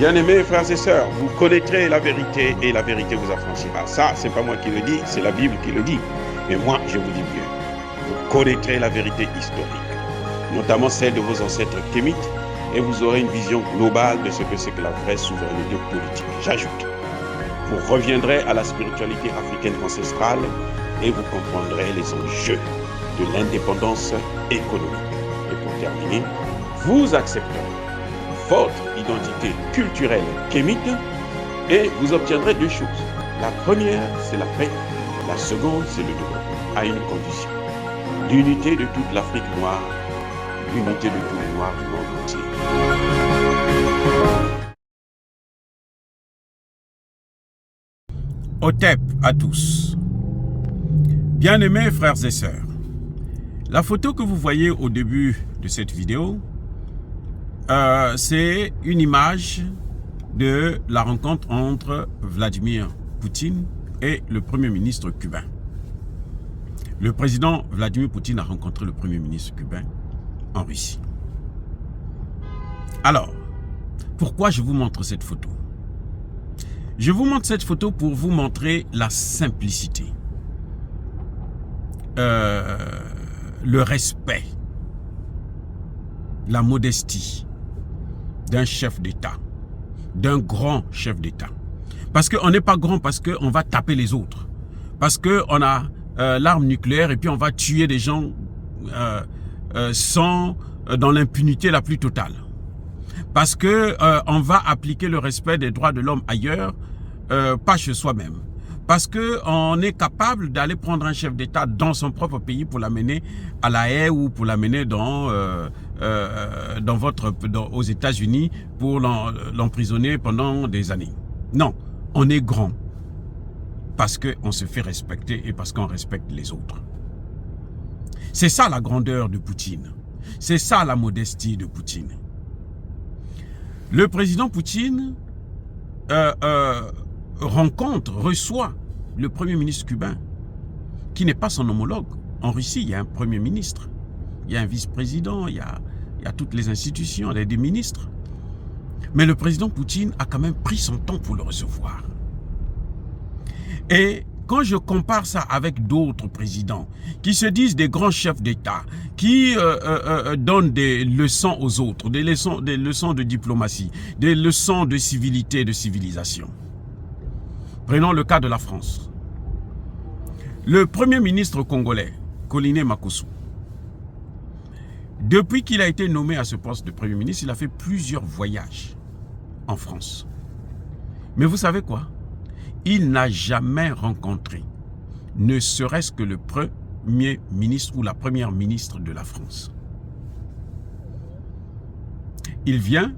Bien-aimés frères et sœurs, vous connaîtrez la vérité et la vérité vous affranchira. Ça, c'est pas moi qui le dis, c'est la Bible qui le dit. Mais moi, je vous dis mieux. Vous connaîtrez la vérité historique, notamment celle de vos ancêtres kémites, et vous aurez une vision globale de ce que c'est que la vraie souveraineté politique. J'ajoute, vous reviendrez à la spiritualité africaine ancestrale et vous comprendrez les enjeux de l'indépendance économique. Et pour terminer, vous accepterez votre identité culturelle kémite et vous obtiendrez deux choses. La première, c'est la paix. La seconde, c'est le développement, à une condition. L'unité de toute l'Afrique noire, l'unité de tous les Noirs du monde entier. Otep à tous. Bien-aimés frères et sœurs, la photo que vous voyez au début de cette vidéo, c'est une image de la rencontre entre Vladimir Poutine et le Premier ministre cubain. Le président Vladimir Poutine a rencontré le Premier ministre cubain en Russie. Alors, pourquoi je vous montre cette photo? Je vous montre cette photo pour vous montrer la simplicité, le respect, la modestie d'un chef d'État, d'un grand chef d'État. Parce qu'on n'est pas grand parce qu'on va taper les autres. Parce qu'on a l'arme nucléaire et puis on va tuer des gens dans l'impunité la plus totale. Parce que on va appliquer le respect des droits de l'homme ailleurs, pas chez soi-même. Parce qu'on est capable d'aller prendre un chef d'État dans son propre pays pour l'amener à La Haye ou pour l'amener aux États-Unis pour l'emprisonner pendant des années. Non, on est grand parce qu'on se fait respecter et parce qu'on respecte les autres. C'est ça la grandeur de Poutine. C'est ça la modestie de Poutine. Le président Poutine reçoit le Premier ministre cubain, qui n'est pas son homologue. En Russie, il y a un Premier ministre, il y a un vice-président, il y a toutes les institutions, il y a des ministres. Mais le président Poutine a quand même pris son temps pour le recevoir. Et quand je compare ça avec d'autres présidents qui se disent des grands chefs d'État, qui donnent des leçons aux autres, des leçons de diplomatie, des leçons de civilité et de civilisation. Prenons le cas de la France. Le Premier ministre congolais, Koliné Makossou, depuis qu'il a été nommé à ce poste de Premier ministre, il a fait plusieurs voyages en France. Mais vous savez quoi? Il n'a jamais rencontré, ne serait-ce que le Premier ministre ou la Première ministre de la France. Il vient,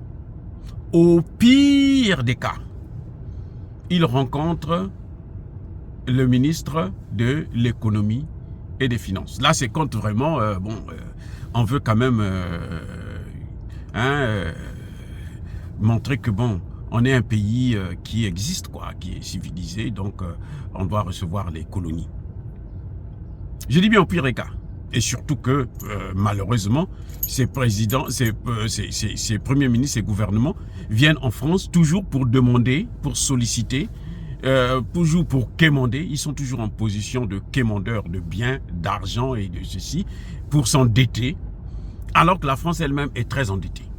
au pire des cas, il rencontre le ministre de l'économie et des finances. Là, c'est quand vraiment, on veut quand même montrer que bon, on est un pays qui existe, quoi, qui est civilisé, donc on doit recevoir les colonies. Je dis bien au pire des cas. Et surtout que, malheureusement, ces présidents, ces premiers ministres, ces gouvernements viennent en France toujours pour demander, pour solliciter, toujours pour quémander. Ils sont toujours en position de quémandeurs de biens, d'argent et de ceci, pour s'endetter, alors que la France elle-même est très endettée.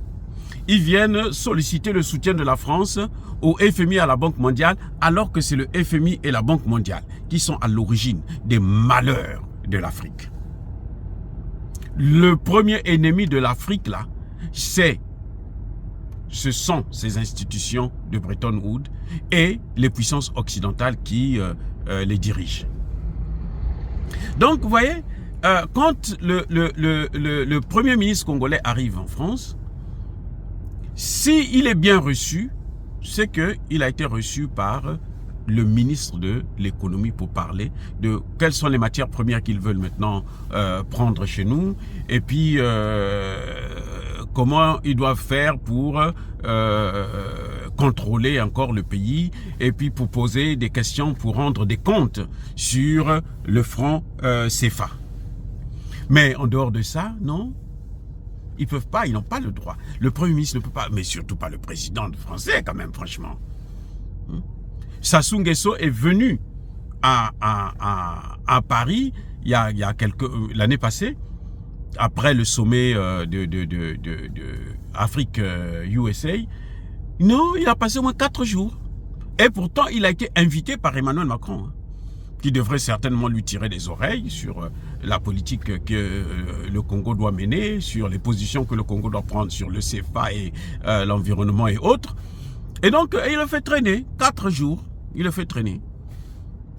Ils viennent solliciter le soutien de la France au FMI et à la Banque mondiale, alors que c'est le FMI et la Banque mondiale qui sont à l'origine des malheurs de l'Afrique. Le premier ennemi de l'Afrique, là, ce sont ces institutions de Bretton Woods et les puissances occidentales qui les dirigent. Donc, vous voyez, quand le Premier ministre congolais arrive en France, s'il est bien reçu, c'est qu'il a été reçu par le ministre de l'économie pour parler de quelles sont les matières premières qu'ils veulent maintenant prendre chez nous et puis comment ils doivent faire pour contrôler encore le pays et puis pour poser des questions pour rendre des comptes sur le franc CFA. Mais en dehors de ça, non. Ils peuvent pas, ils n'ont pas le droit. Le Premier ministre ne peut pas, mais surtout pas le président français quand même, franchement. Sassou Nguesso est venu à Paris il y a l'année passée, après le sommet de Afrique USA. Non, il a passé au moins 4 jours. Et pourtant, il a été invité par Emmanuel Macron, qui devrait certainement lui tirer des oreilles sur la politique que le Congo doit mener, sur les positions que le Congo doit prendre sur le CFA et l'environnement et autres. Et donc, il le fait traîner 4 jours. Il le fait traîner.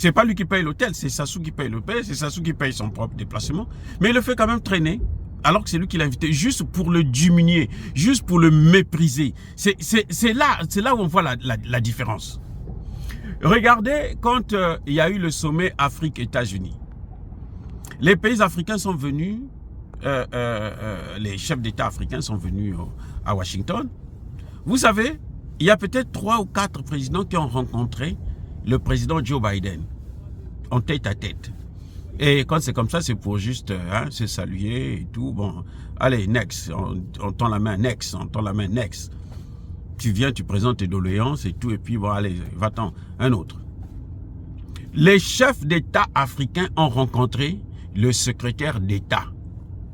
C'est pas lui qui paye l'hôtel, c'est Sassou qui paye l'hôtel, c'est Sassou qui paye son propre déplacement. Mais il le fait quand même traîner, alors que c'est lui qui l'a invité, juste pour le diminuer, juste pour le mépriser. C'est là où on voit la différence. Regardez, quand il y a eu le sommet Afrique-États-Unis, les pays africains sont venus, les chefs d'État africains sont venus à Washington. Vous savez, il y a peut-être 3 ou 4 présidents qui ont rencontré le président Joe Biden en tête à tête. Et quand c'est comme ça, c'est pour juste se saluer et tout. Bon, allez, next, on tend la main, next, on tend la main, next. Tu viens, tu présentes tes doléances et tout, et puis bon, allez, va-t'en, un autre. Les chefs d'État africains ont rencontré le secrétaire d'État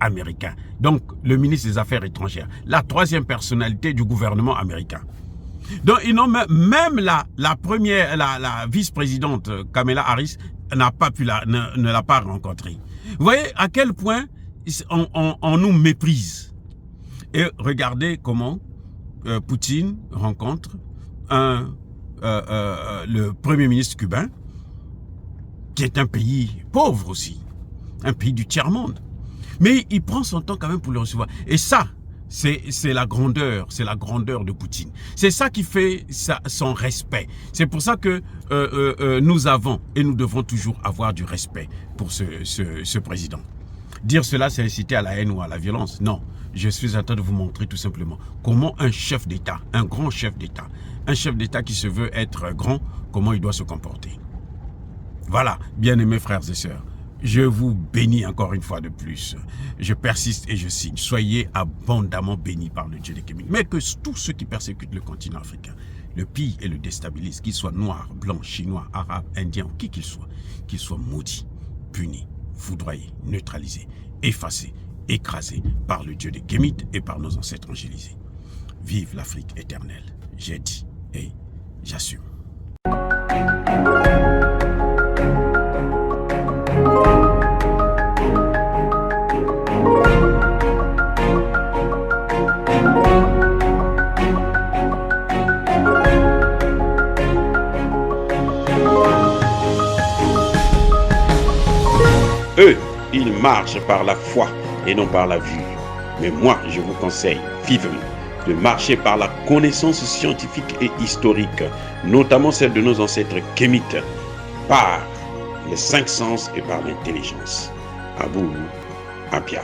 américain, donc le ministre des Affaires étrangères, la 3e personnalité du gouvernement américain. Donc, ils n'ont même la vice-présidente Kamala Harris n'a pas pu ne l'a pas rencontré. Vous voyez à quel point on nous méprise. Et regardez comment Poutine rencontre le premier ministre cubain, qui est un pays pauvre aussi, un pays du tiers-monde. Mais il prend son temps quand même pour le recevoir. Et ça, c'est la grandeur de Poutine. C'est ça qui fait son respect. C'est pour ça que nous avons et nous devons toujours avoir du respect pour ce président. Dire cela, c'est inciter à la haine ou à la violence. Non, je suis en train de vous montrer tout simplement comment un chef d'État, un grand chef d'État, un chef d'État qui se veut être grand, comment il doit se comporter. Voilà, bien-aimés frères et sœurs. Je vous bénis encore une fois de plus. Je persiste et je signe. Soyez abondamment bénis par le Dieu des Kémites. Mais que tous ceux qui persécutent le continent africain, le pillent et le déstabilisent, qu'ils soient noirs, blancs, chinois, arabes, indiens, qui qu'ils soient maudits, punis, foudroyés, neutralisés, effacés, écrasés par le Dieu des Kémites et par nos ancêtres angélisés. Vive l'Afrique éternelle. J'ai dit et j'assume. Eux, ils marchent par la foi et non par la vue. Mais moi, je vous conseille vivement de marcher par la connaissance scientifique et historique, notamment celle de nos ancêtres kémites, par les 5 sens et par l'intelligence. Abou Apia.